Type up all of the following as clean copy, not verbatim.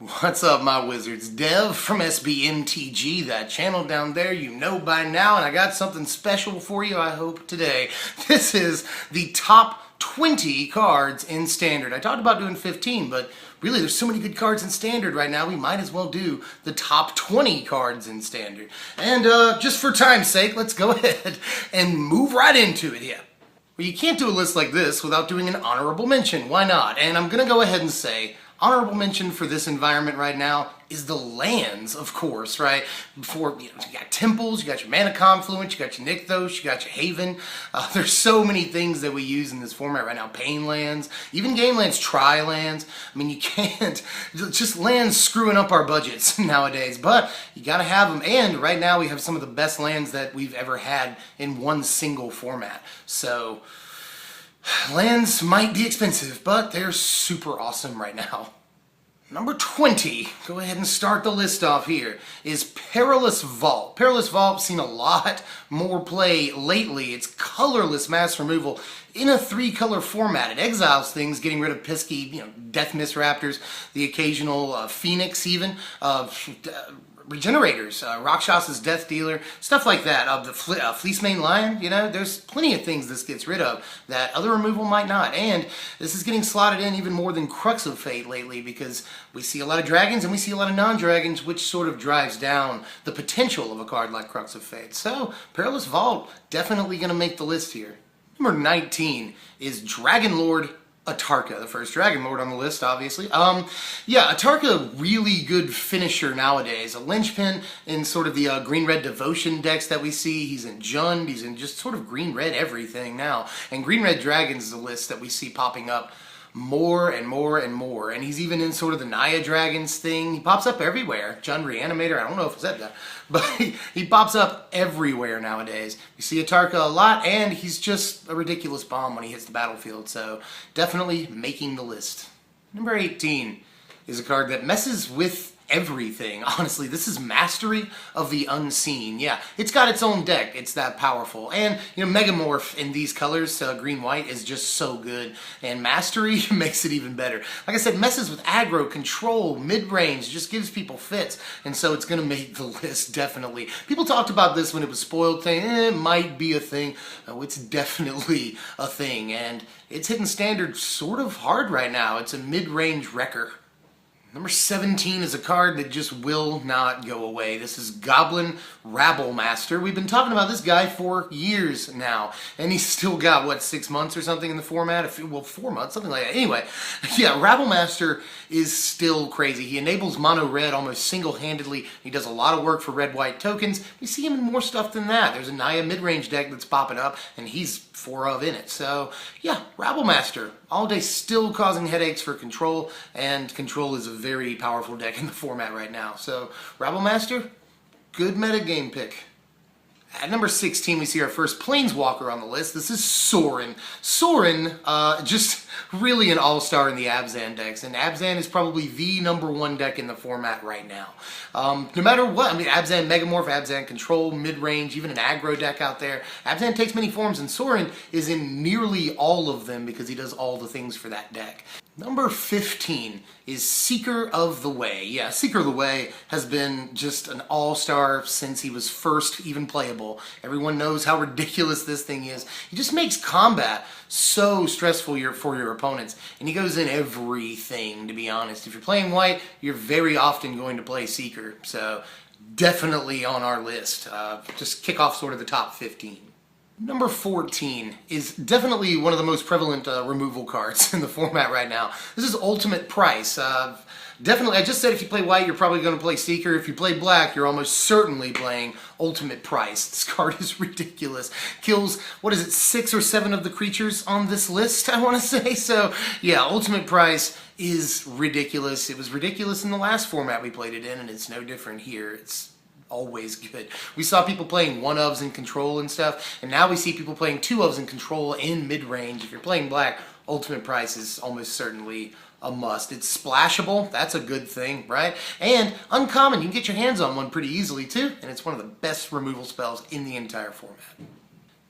What's up, my wizards? Dev from SBMTG, that channel down there you know by now, and I got something special for you, I hope, today. This is the top 20 cards in Standard. I talked about doing 15, but really there's so many good cards in Standard right now, we might as well do the top 20 cards in Standard. And just for time's sake, let's go ahead and move right into it here. Well, you can't do a list like this without doing an honorable mention. Why not? And I'm going to go ahead and say honorable mention for this environment right now is the lands, of course, right? Before, you got temples, you got your mana confluence, you got your Nykthos, you got your Haven. There's so many things that we use in this format right now. Pain lands, even game lands, tri lands. I mean, you can't, just lands screwing up our budgets nowadays, but you gotta have them. And right now we have some of the best lands that we've ever had in one single format. So lands might be expensive, but they're super awesome right now. Number 20, go ahead and start the list off here, is Perilous Vault. Perilous Vault's seen a lot more play lately. It's colorless mass removal in a 3-color format. It exiles things, getting rid of pesky, Death Mist Raptors, the occasional Phoenix even, Regenerators, Rakshas's Death Dealer, stuff like that. The Fleecemane Lion, there's plenty of things this gets rid of that other removal might not. And this is getting slotted in even more than Crux of Fate lately because we see a lot of dragons and we see a lot of non-dragons, which sort of drives down the potential of a card like Crux of Fate. So, Perilous Vault, definitely going to make the list here. Number 19 is Dragon Lord Atarka, the first Dragon Lord on the list, obviously. Yeah, Atarka, really good finisher nowadays. A linchpin in sort of the green-red devotion decks that we see. He's in Jund, he's in just sort of green-red everything now. And green-red dragons is a list that we see popping up more and more and more. And he's even in sort of the Naya Dragons thing. He pops up everywhere. Jund Reanimator, I don't know if I said that, but he pops up everywhere nowadays. We see Atarka a lot, and he's just a ridiculous bomb when he hits the battlefield, so definitely making the list. Number 18 is a card that messes with everything. Honestly, this is Mastery of the Unseen. Yeah, it's got its own deck. It's that powerful. And, Megamorph in these colors, green-white, is just so good. And Mastery makes it even better. Like I said, messes with aggro, control, mid-range, just gives people fits. And so it's going to make the list, definitely. People talked about this when it was spoiled, saying, it might be a thing. Oh, it's definitely a thing. And it's hitting Standard sort of hard right now. It's a mid-range wrecker. Number 17 is a card that just will not go away. This is Goblin Rabblemaster. We've been talking about this guy for years now, and he's still got, what, 6 months or something in the format? Well, 4 months, something like that. Anyway, yeah, Rabblemaster is still crazy. He enables mono red almost single-handedly. He does a lot of work for red-white tokens. We see him in more stuff than that. There's a Naya mid-range deck that's popping up, and he's 4 of in it. So, yeah, Rabblemaster, all day still causing headaches for Control, and Control is a very powerful deck in the format right now. So, Rabblemaster, good metagame pick. At number 16, we see our first Planeswalker on the list. This is Sorin. Sorin, just really an all-star in the Abzan decks, and Abzan is probably the #1 deck in the format right now. No matter what, Abzan Megamorph, Abzan Control, mid-range, even an aggro deck out there. Abzan takes many forms, and Sorin is in nearly all of them because he does all the things for that deck. Number 15 is Seeker of the Way. Yeah, Seeker of the Way has been just an all-star since he was first even playable. Everyone knows how ridiculous this thing is. He just makes combat so stressful for your opponents, and he goes in everything, to be honest. If you're playing white, you're very often going to play Seeker, so definitely on our list. Just kick off sort of the top 15. Number 14 is definitely one of the most prevalent removal cards in the format right now. This is Ultimate Price. Definitely, I just said if you play white, you're probably going to play Seeker. If you play black, you're almost certainly playing Ultimate Price. This card is ridiculous. Kills, 6 or 7 of the creatures on this list, I want to say. So, yeah, Ultimate Price is ridiculous. It was ridiculous in the last format we played it in, and it's no different here. It's always good. We saw people playing 1-ofs in Control and stuff, and now we see people playing 2-ofs in Control in mid-range. If you're playing black, Ultimate Price is almost certainly a must. It's splashable, that's a good thing, right? And uncommon, you can get your hands on one pretty easily too, and it's one of the best removal spells in the entire format.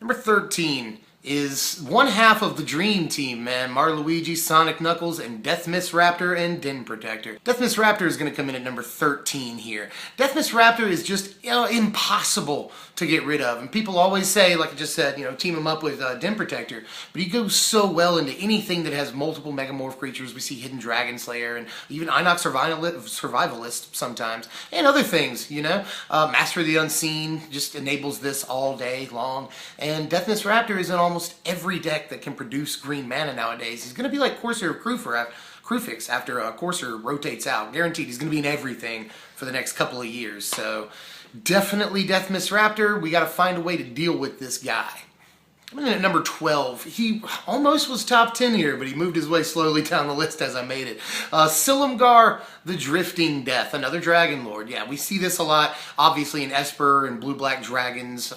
Number 13 is one half of the dream team, man. Marluigi, Sonic Knuckles, and Deathmiss Raptor and Den Protector. Deathmiss Raptor is going to come in at number 13 here. Deathmiss Raptor is just, impossible to get rid of. And people always say, like I just said, team him up with Den Protector. But he goes so well into anything that has multiple Megamorph creatures. We see Hidden Dragon Slayer and even Inox Survivalist sometimes. And other things, Master of the Unseen just enables this all day long. And Deathmiss Raptor is in almost every deck that can produce green mana nowadays. He's going to be like Corsair of Crufix after Corsair rotates out. Guaranteed he's going to be in everything for the next couple of years. So definitely Deathmiss Raptor. We got to find a way to deal with this guy. I'm in at number 12. He almost was top 10 here, but he moved his way slowly down the list as I made it. Silumgar, the Drifting Death, another Dragon Lord. Yeah, we see this a lot, obviously in Esper and Blue-Black Dragons.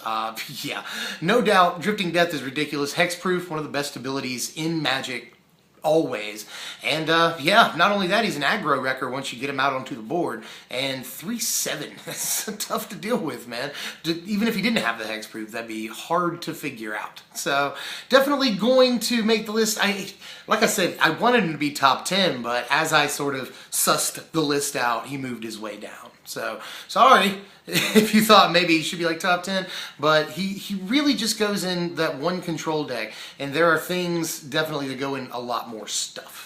Yeah, no doubt, Drifting Death is ridiculous. Hexproof, one of the best abilities in Magic, always. And yeah, not only that, he's an aggro wrecker once you get him out onto the board. And 3/7, that's tough to deal with, man. Even if he didn't have the hexproof, that'd be hard to figure out. So definitely going to make the list. Like I said, I wanted him to be top 10, but as I sort of sussed the list out, he moved his way down. So sorry if you thought maybe he should be like top 10, but he really just goes in that one control deck, and there are things definitely that go in a lot more stuff.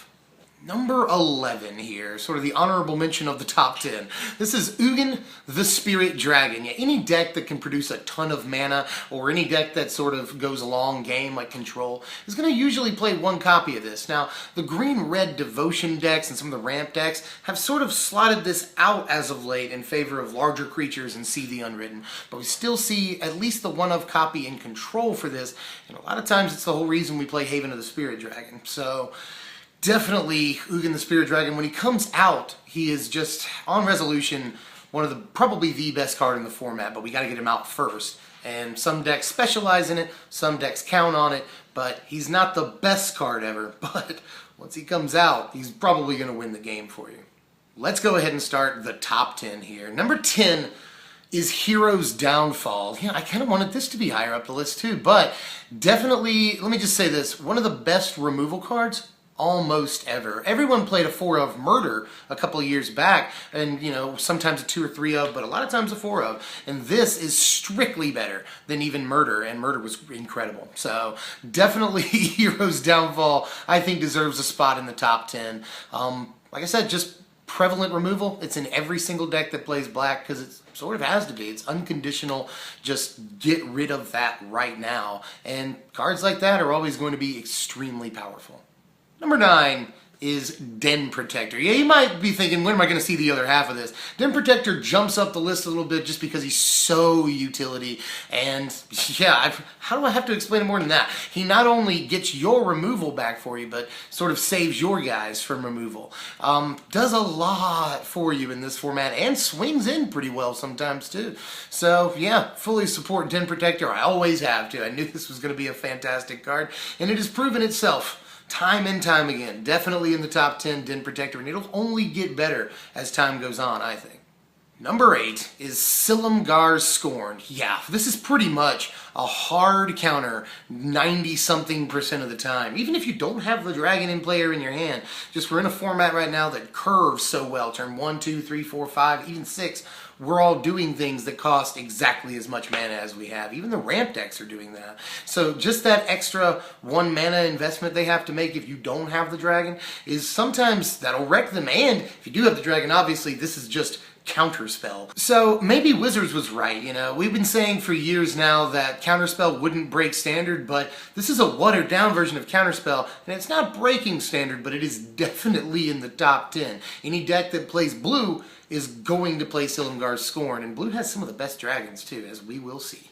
Number 11 here, sort of the honorable mention of the top 10. This is Ugin the Spirit Dragon. Yeah, any deck that can produce a ton of mana, or any deck that sort of goes a long game like Control, is going to usually play one copy of this. Now, the green-red Devotion decks and some of the ramp decks have sort of slotted this out as of late in favor of larger creatures and See the Unwritten, but we still see at least the one-of copy in Control for this, and a lot of times it's the whole reason we play Haven of the Spirit Dragon. So definitely Ugin the Spirit Dragon. When he comes out, he is just, on resolution, one of the, probably the best card in the format, but we got to get him out first. And some decks specialize in it, some decks count on it, but he's not the best card ever. But once he comes out, he's probably going to win the game for you. Let's go ahead and start the top 10 here. Number 10 is Hero's Downfall. Yeah, I kind of wanted this to be higher up the list too, but definitely, let me just say this, one of the best removal cards almost ever. Everyone played a 4-of Murder a couple of years back, and sometimes a 2 or 3-of, but a lot of times a 4-of, and this is strictly better than even Murder, and Murder was incredible. So definitely Hero's Downfall, I think, deserves a spot in the top 10. Like I said, just prevalent removal. It's in every single deck that plays black because it sort of has to be. It's unconditional. Just get rid of that right now. And cards like that are always going to be extremely powerful. Number 9 is Den Protector. Yeah, you might be thinking, when am I going to see the other half of this? Den Protector jumps up the list a little bit just because he's so utility. And yeah, how do I have to explain it more than that? He not only gets your removal back for you, but sort of saves your guys from removal. Does a lot for you in this format and swings in pretty well sometimes too. So yeah, fully support Den Protector. I always have to. I knew this was going to be a fantastic card, and it has proven itself time and time again. Definitely in the top 10, Den Protector, and it'll only get better as time goes on, I think. Number 8 is Silumgar's Scorn. Yeah, this is pretty much a hard counter 90-something% of the time. Even if you don't have the Dragon in player in your hand, just we're in a format right now that curves so well. Turn 1, 2, 3, 4, 5, even 6. We're all doing things that cost exactly as much mana as we have. Even the ramp decks are doing that. So just that extra 1 mana investment they have to make if you don't have the Dragon is sometimes that'll wreck them. And if you do have the Dragon, obviously this is just counterspell. So maybe Wizards was right, We've been saying for years now that counterspell wouldn't break standard, but this is a watered down version of counterspell, and it's not breaking standard, but it is definitely in the top 10. Any deck that plays blue is going to play Silumgar's Scorn, and blue has some of the best dragons too, as we will see.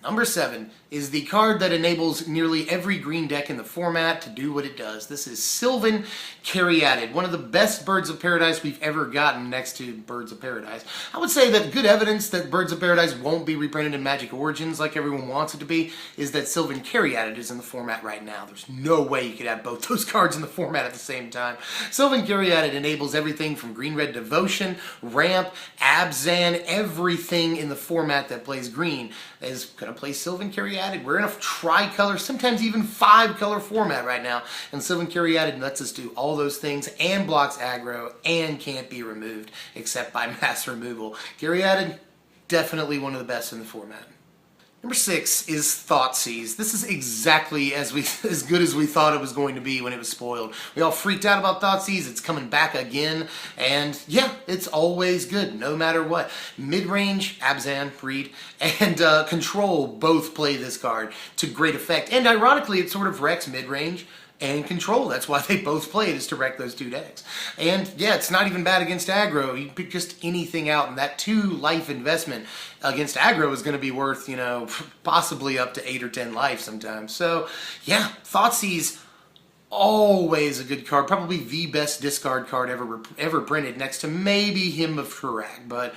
Number 7 is the card that enables nearly every green deck in the format to do what it does. This is Sylvan Caryatid, one of the best Birds of Paradise we've ever gotten next to Birds of Paradise. I would say that good evidence that Birds of Paradise won't be reprinted in Magic Origins like everyone wants it to be is that Sylvan Caryatid is in the format right now. There's no way you could have both those cards in the format at the same time. Sylvan Caryatid enables everything from green-red Devotion, Ramp, Abzan, everything in the format that plays green is going to to play Sylvan Caryatid. We're in a tri-color, sometimes even 5-color format right now, and Sylvan Caryatid lets us do all those things and blocks aggro and can't be removed except by mass removal. Caryatid, definitely one of the best in the format. Number 6 is Thoughtseize. This is exactly as good as we thought it was going to be when it was spoiled. We all freaked out about Thoughtseize. It's coming back again, and yeah, it's always good, no matter what. Mid-range, Abzan, Reed, and Control both play this card to great effect, and ironically, it sort of wrecks mid-range and Control. That's why they both play it, is to wreck those 2 decks. And yeah, it's not even bad against aggro. You can pick just anything out, and that 2 life investment against aggro is going to be worth, you know, possibly up to 8 or 10 life sometimes. So yeah, Thoughtseize, always a good card. Probably the best discard card ever printed, next to maybe Hymn to Turak, but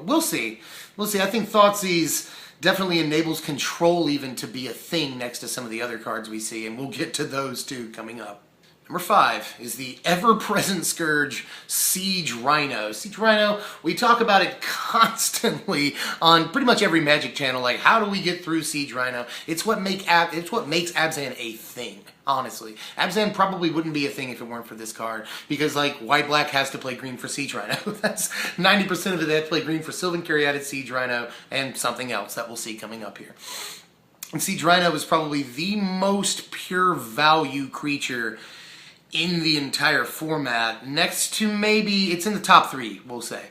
we'll see. We'll see. I think Thoughtseize definitely enables Control even to be a thing next to some of the other cards we see, and we'll get to those too coming up. Number 5 is the ever-present scourge, Siege Rhino. Siege Rhino, we talk about it constantly on pretty much every Magic channel. Like, how do we get through Siege Rhino? It's what makes Abzan a thing. Honestly, Abzan probably wouldn't be a thing if it weren't for this card, because like white-black has to play green for Siege Rhino. That's 90% of it. They have to play green for Sylvan Caryatid, Siege Rhino, and something else that we'll see coming up here. And Siege Rhino is probably the most pure value creature in the entire format, next to maybe, it's in the top 3, we'll say.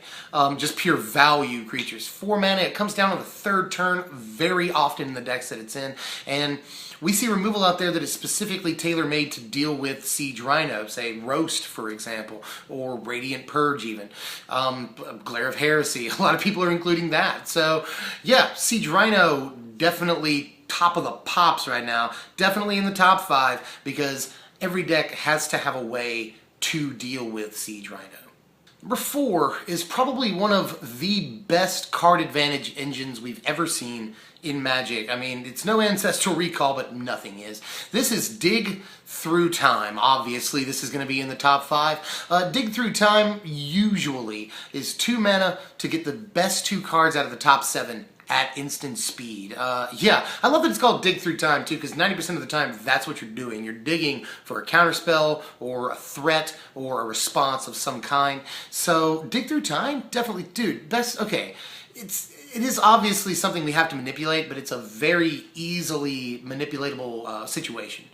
Just pure value creatures. 4 mana, it comes down on the 3rd turn very often in the decks that it's in, and we see removal out there that is specifically tailor-made to deal with Siege Rhino, say Roast, for example, or Radiant Purge even. Glare of Heresy, a lot of people are including that. So yeah, Siege Rhino, definitely top of the pops right now, definitely in the top 5, because every deck has to have a way to deal with Siege Rhino. Number 4 is probably one of the best card advantage engines we've ever seen in Magic. I mean, it's no Ancestral Recall, but nothing is. This is Dig Through Time. Obviously, this is going to be in the top 5. Dig Through Time usually is 2 mana to get the best 2 cards out of the top 7 at instant speed. Yeah, I love that it's called Dig Through Time too, because 90% of the time that's what you're doing. You're digging for a counterspell or a threat or a response of some kind. So Dig Through Time, definitely, dude, that's okay. It is obviously something we have to manipulate, but it's a very easily manipulatable situation.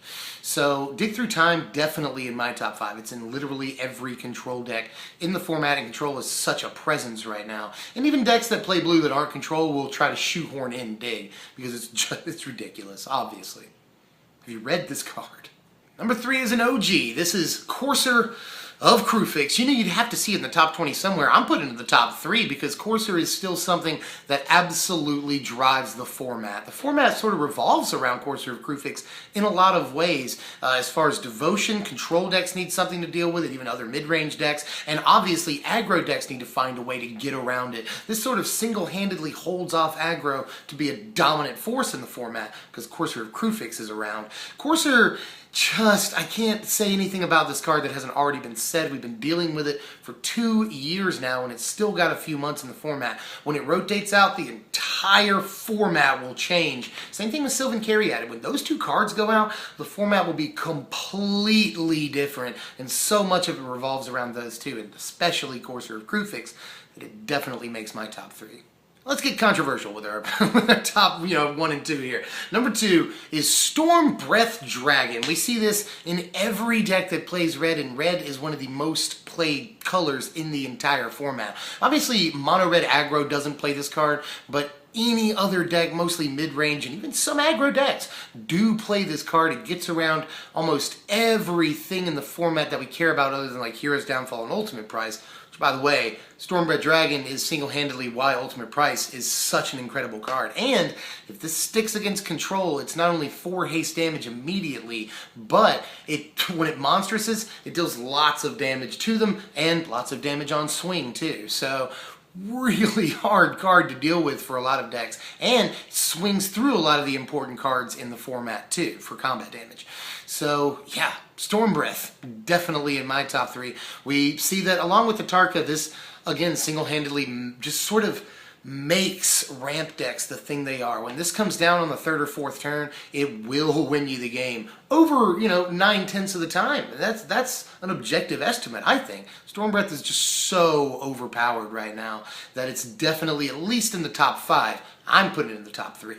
So Dig Through Time, definitely in my top 5. It's in literally every Control deck in the format, and Control is such a presence right now. And even decks that play blue that aren't Control will try to shoehorn in Dig, because it's ridiculous, obviously. Have you read this card? Number 3 is an OG. This is Courser of Kruphix. You know, you'd have to see it in the top 20 somewhere. I'm putting it in the top 3 because Courser is still something that absolutely drives the format. The format sort of revolves around Courser of Kruphix in a lot of ways. As far as Devotion, Control decks need something to deal with it, even other mid-range decks, and obviously aggro decks need to find a way to get around it. This sort of single-handedly holds off aggro to be a dominant force in the format because Courser of Kruphix is around. Courser, I can't say anything about this card that hasn't already been said. We've been dealing with it for 2 years now, and it's still got a few months in the format. When it rotates out, the entire format will change. Same thing with Sylvan Caryatid. When those 2 cards go out, the format will be completely different, and so much of it revolves around those 2, and especially Courser of Kruphix, that it definitely makes my top 3. Let's get controversial with our top, 1 and 2 here. Number 2 is Stormbreath Dragon. We see this in every deck that plays red, and red is one of the most played colors in the entire format. Obviously, mono red aggro doesn't play this card, but any other deck, mostly mid-range, and even some aggro decks do play this card. It gets around almost everything in the format that we care about other than like Hero's Downfall and Ultimate Price. By the way, Stormbreath Dragon is single-handedly why Ultimate Price is such an incredible card. And if this sticks against Control, it's not only 4 haste damage immediately, but when it monstresses, it deals lots of damage to them and lots of damage on swing too. So really hard card to deal with for a lot of decks, and it swings through a lot of the important cards in the format too for combat damage. So yeah, Stormbreath, definitely in my top 3. We see that along with the Tarka, this again single-handedly just sort of makes ramp decks the thing they are. When this comes down on the 3rd or 4th turn, it will win you the game over, 9/10 of the time. That's an objective estimate, I think. Stormbreath is just so overpowered right now that it's definitely at least in the top 5. I'm putting it in the top 3.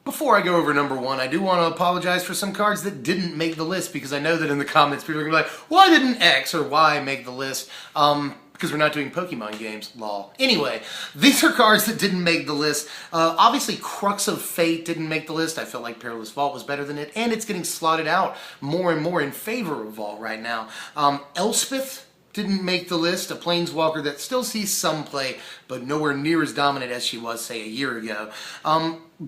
Before I go over number 1, I do want to apologize for some cards that didn't make the list, because I know that in the comments people are going to be like, why didn't X or Y make the list? Because we're not doing Pokemon games, lol. Anyway, these are cards that didn't make the list. Obviously, Crux of Fate didn't make the list. I felt like Perilous Vault was better than it, and it's getting slotted out more and more in favor of Vault right now. Elspeth didn't make the list, a Planeswalker that still sees some play, but nowhere near as dominant as she was, say, a year ago.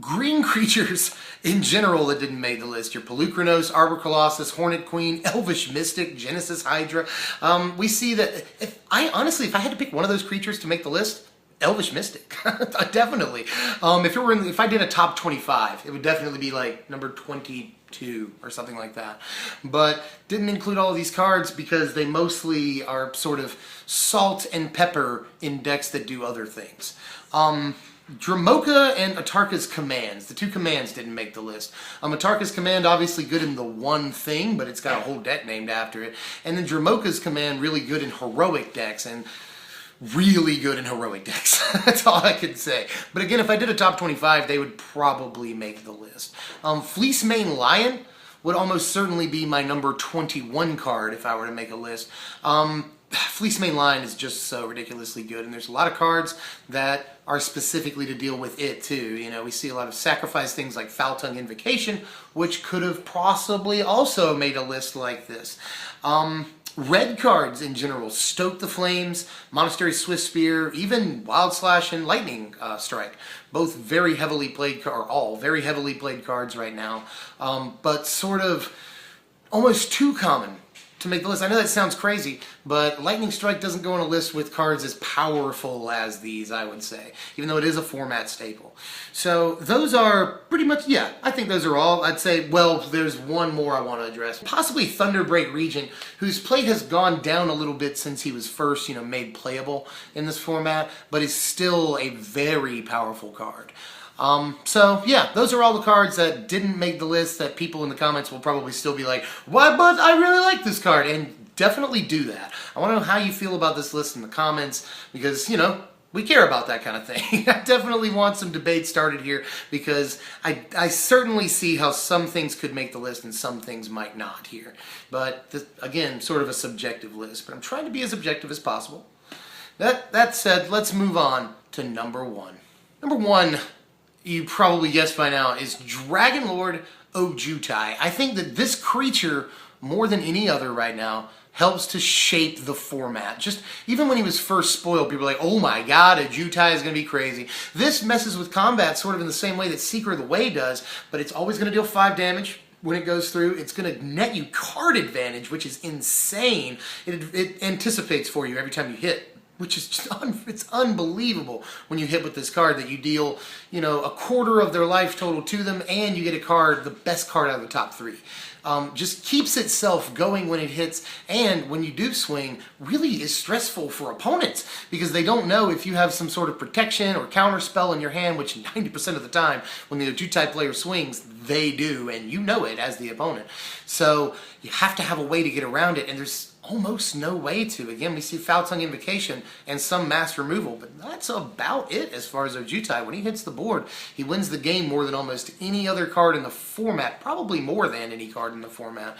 Green creatures in general that didn't make the list. Your Pelucranos, Arbor Colossus, Hornet Queen, Elvish Mystic, Genesis Hydra. We see that if I had to pick one of those creatures to make the list, Elvish Mystic, definitely. If I did a top 25, it would definitely be like number 22 or something like that. But didn't include all of these cards because they mostly are sort of salt and pepper in decks that do other things. Dramoka and Atarka's Commands. The 2 commands didn't make the list. Atarka's Command, obviously good in the one thing, but it's got a whole deck named after it. And then Dramoka's Command, really good in heroic decks, and really good in heroic decks. That's all I can say. But again, if I did a top 25, they would probably make the list. Fleecemane Lion would almost certainly be my number 21 card if I were to make a list. Fleecemane Lion is just so ridiculously good, and there's a lot of cards that are specifically to deal with it too. We see a lot of sacrifice things like Foul Tongue Invocation, which could have possibly also made a list like this. Red cards in general, Stoke the Flames, Monastery Swift Spear, even Wild Slash and Lightning Strike. Both very heavily played, or all very heavily played cards right now, but sort of almost too common to make the list. I know that sounds crazy, but Lightning Strike doesn't go on a list with cards as powerful as these, I would say, even though it is a format staple. So those are pretty much, yeah, I think those are all. I'd say, well, there's one more I want to address. Possibly Thunderbreak Regent, whose play has gone down a little bit since he was first, made playable in this format, but is still a very powerful card. So yeah, those are all the cards that didn't make the list that people in the comments will probably still be like, what, but I really like this card, and definitely do that. I want to know how you feel about this list in the comments, because, we care about that kind of thing. I definitely want some debate started here, because I certainly see how some things could make the list and some things might not here. But this, again, sort of a subjective list, but I'm trying to be as objective as possible. That said, let's move on to number 1. Number 1, you probably guessed by now, is Dragon Lord Ojutai. I think that this creature, more than any other right now, helps to shape the format. Just even when he was first spoiled, people were like, oh my god, Ojutai is going to be crazy. This messes with combat sort of in the same way that Seeker of the Way does, but it's always going to deal 5 damage. When it goes through, it's going to net you card advantage, which is insane. It anticipates for you every time you hit, which is just it's unbelievable when you hit with this card that you deal, a quarter of their life total to them, and you get a card, the best card out of the top 3. Just keeps itself going when it hits, and when you do swing, really is stressful for opponents, because they don't know if you have some sort of protection or counter spell in your hand, which 90% of the time when the Ojutai player swings, they do, and you know it as the opponent. So you have to have a way to get around it, and there's almost no way to. Again, we see Foul Tongue Invocation and some mass removal, but that's about it as far as Ojutai. When he hits the board, he wins the game more than almost any other card in the format, probably more than any card in the format.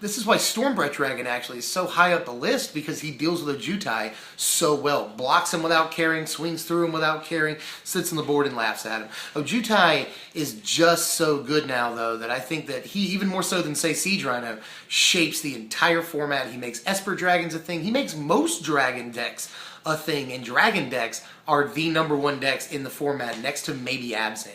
This is why Stormbreath Dragon actually is so high up the list, because he deals with Ojutai so well. Blocks him without caring, swings through him without caring, sits on the board and laughs at him. Ojutai is just so good now, though, that I think that he, even more so than, say, Siege Rhino, shapes the entire format. He makes Esper Dragons a thing. He makes most Dragon decks a thing, and Dragon decks are the #1 decks in the format, next to maybe Abzan.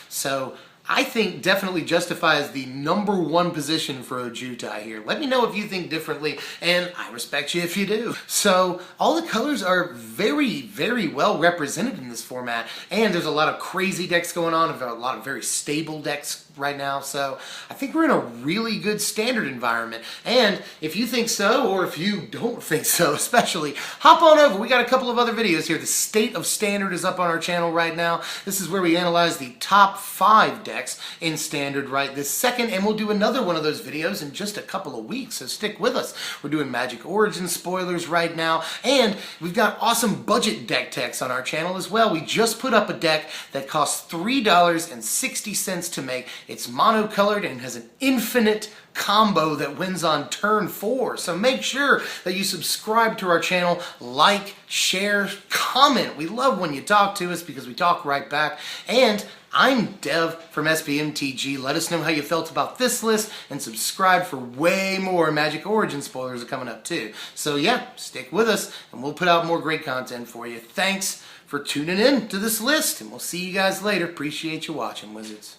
So I think definitely justifies the #1 position for Ojutai here. Let me know if you think differently, and I respect you if you do. So all the colors are very, very well represented in this format, and there's a lot of crazy decks going on, and a lot of very stable decks right now, so I think we're in a really good standard environment. And if you think so, or if you don't think so especially, hop on over. We got a couple of other videos here. The State of Standard is up on our channel right now. This is where we analyze the top 5 decks in Standard right this second, and we'll do another one of those videos in just a couple of weeks, so stick with us. We're doing Magic Origins spoilers right now, and we've got awesome budget deck techs on our channel as well. We just put up a deck that costs $3.60 to make. It's monocolored and has an infinite combo that wins on turn 4. So make sure that you subscribe to our channel, like, share, comment. We love when you talk to us because we talk right back. And I'm Dev from SBMTG. Let us know how you felt about this list, and subscribe for way more Magic Origin spoilers are coming up too. So yeah, stick with us and we'll put out more great content for you. Thanks for tuning in to this list, and we'll see you guys later. Appreciate you watching, Wizards.